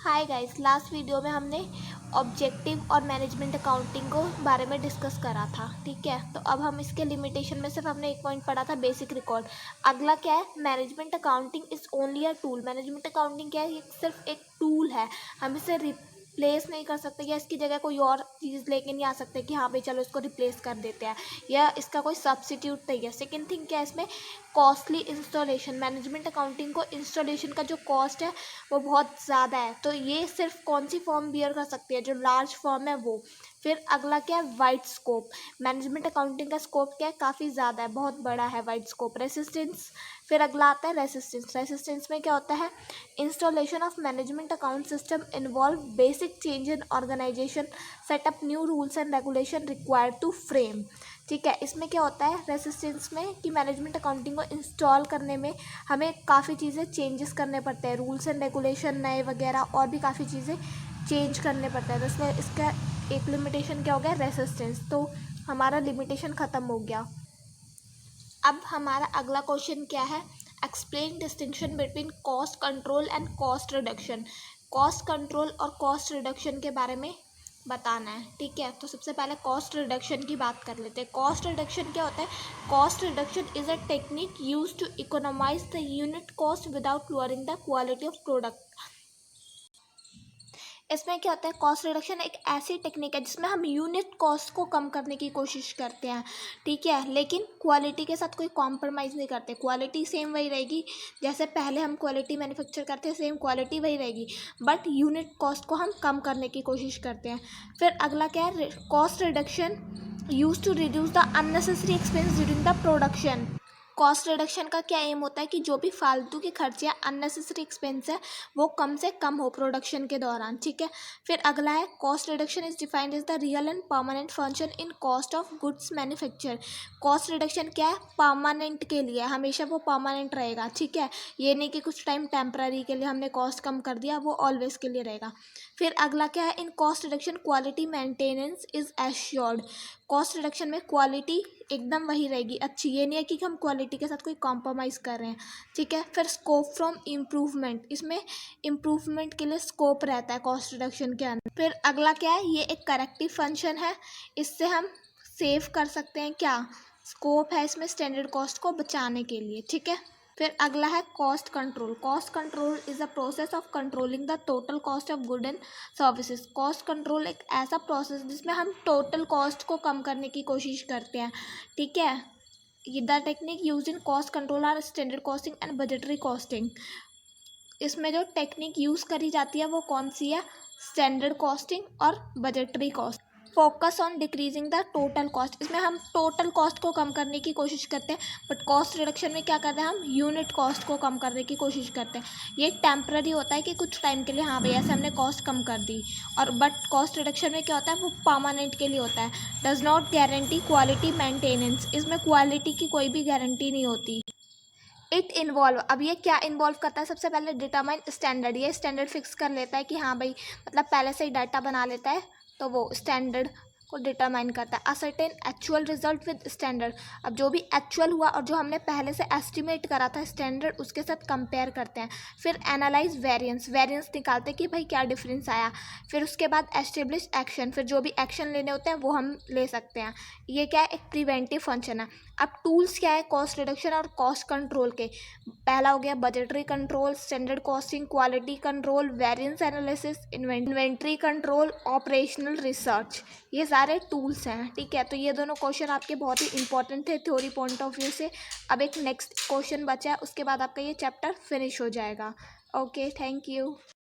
Hi guys, last video में हमने objective और मैनेजमेंट अकाउंटिंग को बारे में डिस्कस करा था। ठीक है, तो अब हम इसके लिमिटेशन में सिर्फ हमने एक पॉइंट पढ़ा था, बेसिक रिकॉर्ड। अगला क्या है? Management accounting is only a tool. Management accounting क्या है? ये सिर्फ एक टूल है, हम इसे रिप्लेस नहीं कर सकते या इसकी जगह कोई और चीज़ लेके नहीं आ सकते कि हाँ भाई चलो इसको रिप्लेस कर देते हैं, या इसका कोई सब्सिट्यूट नहीं है। सेकेंड थिंग क्या है इसमें? Costly installation. मैनेजमेंट अकाउंटिंग को इंस्टॉलेशन का जो कॉस्ट है वो बहुत ज़्यादा है, तो ये सिर्फ कौन सी फॉर्म बियर कर सकती है? जो लार्ज फॉर्म है वो। फिर अगला क्या है? Wide scope. मैनेजमेंट अकाउंटिंग का स्कोप क्या है? काफ़ी ज़्यादा है, बहुत बड़ा है, वाइड स्कोप। रेसिस्टेंस। फिर अगला आता है रेसिस्टेंस। रेसिस्टेंस में क्या होता है? Installation of management account system involve basic change in organisation, setup new rules and regulation required to frame. ठीक है, इसमें क्या होता है रेसिस्टेंस में कि मैनेजमेंट अकाउंटिंग को इंस्टॉल करने में हमें काफ़ी चीज़ें चेंजेस करने पड़ते हैं, रूल्स एंड रेगुलेशन नए वगैरह और भी काफ़ी चीज़ें चेंज करने पड़ते हैं। तो इसलिए इसका एक लिमिटेशन क्या हो गया? रेसिस्टेंस। तो हमारा लिमिटेशन ख़त्म हो गया। अब हमारा अगला क्वेश्चन क्या है? Explain distinction between cost control and cost reduction. Cost control और कॉस्ट रिडक्शन के बारे में बताना है। ठीक है, तो सबसे पहले कॉस्ट रिडक्शन की बात कर लेते हैं। कॉस्ट रिडक्शन क्या होता है? Cost reduction is a technique use to economise the unit cost without lowering the quality of product. इसमें क्या होता है? कॉस्ट रिडक्शन एक ऐसी टेक्निक है जिसमें हम यूनिट कॉस्ट को कम करने की कोशिश करते हैं। ठीक है, लेकिन क्वालिटी के साथ कोई कॉम्प्रोमाइज़ नहीं करते। क्वालिटी सेम वही रहेगी, जैसे पहले हम क्वालिटी मैन्युफैक्चर करते हैं सेम क्वालिटी वही रहेगी, बट यूनिट कॉस्ट को हम कम करने की कोशिश करते हैं। फिर अगला क्या है? Cost reduction use to reduce the unnecessary expense during the production. Cost reduction का क्या एम होता है कि जो भी फालतू के खर्चे या अननेसेसरी एक्सपेंस है वो कम से कम हो प्रोडक्शन के दौरान। ठीक है, फिर अगला है cost reduction is defined as the real and permanent function in cost of goods manufacture. Cost reduction क्या है? परमानेंट के लिए, हमेशा वो परमानेंट रहेगा। ठीक है, ये नहीं कि कुछ टाइम टेम्पररी के लिए हमने कॉस्ट कम कर दिया, वो ऑलवेज के लिए रहेगा। फिर अगला क्या है? In cost reduction quality maintenance is assured. Cost reduction में क्वालिटी एकदम वही रहेगी अच्छी, ये नहीं है कि हम क्वालिटी के साथ कोई कॉम्प्रोमाइज़ कर रहे हैं। ठीक है, फिर स्कोप फ्रॉम इम्प्रूवमेंट। इसमें इम्प्रूवमेंट के लिए स्कोप रहता है कॉस्ट रिडक्शन के अंदर। फिर अगला क्या है? ये एक करेक्टिव फंक्शन है, इससे हम सेव कर सकते हैं क्या? स्कोप है इसमें स्टैंडर्ड कॉस्ट को बचाने के लिए। ठीक है, फिर अगला है cost control. Cost control is a process of controlling the total cost of good and services. Cost control एक ऐसा प्रोसेस जिसमें हम टोटल कॉस्ट को कम करने की कोशिश करते हैं। ठीक है, ये the technique use in cost control are standard costing and budgetary costing. इसमें जो टेक्निक यूज़ करी जाती है वो कौन सी है? स्टैंडर्ड कॉस्टिंग और budgetary cost. Focus on decreasing the total cost. इसमें हम टोटल कॉस्ट को कम करने की कोशिश करते हैं, बट कॉस्ट रिडक्शन में क्या करते हैं? हम यूनिट कॉस्ट को कम करने की कोशिश करते हैं। ये टेम्पररी होता है कि कुछ टाइम के लिए हाँ भैया ऐसे हमने कॉस्ट कम कर दी, और बट कॉस्ट रिडक्शन में क्या होता है? वो परमानेंट के लिए होता है। Does not guarantee quality maintenance. इसमें क्वालिटी की कोई भी गारंटी नहीं होती। इट इन्वॉल्व, अब ये क्या इन्वॉल्व करता है? सबसे पहले डिटरमाइन स्टैंडर्ड। ये स्टैंडर्ड फिक्स कर लेता है कि हाँ भाई, मतलब पहले से ही डाटा बना लेता है, तो वो स्टैंडर्ड को डिटरमाइन करता है। Ascertain actual result with standard. अब जो भी एक्चुअल हुआ और जो हमने पहले से एस्टिमेट करा था स्टैंडर्ड, उसके साथ कंपेयर करते हैं। फिर एनालाइज वेरिएंस। वेरिएंस निकालते हैं कि भाई क्या डिफरेंस आया। फिर उसके बाद एस्टेब्लिश एक्शन। फिर जो भी एक्शन लेने होते हैं वो हम ले सकते हैं। ये क्या है? एक प्रिवेंटिव फंक्शन है। अब टूल्स क्या है कॉस्ट रिडक्शन और कॉस्ट कंट्रोल के? पहला हो गया budgetary control, standard costing, quality control, variance analysis, inventory control, operational research. ये सारे टूल्स हैं। ठीक है, तो ये दोनों क्वेश्चन आपके बहुत ही इंपॉर्टेंट थे थ्योरी पॉइंट ऑफ व्यू से। अब एक नेक्स्ट क्वेश्चन बचा है, उसके बाद आपका ये चैप्टर फिनिश हो जाएगा। Okay, thank you.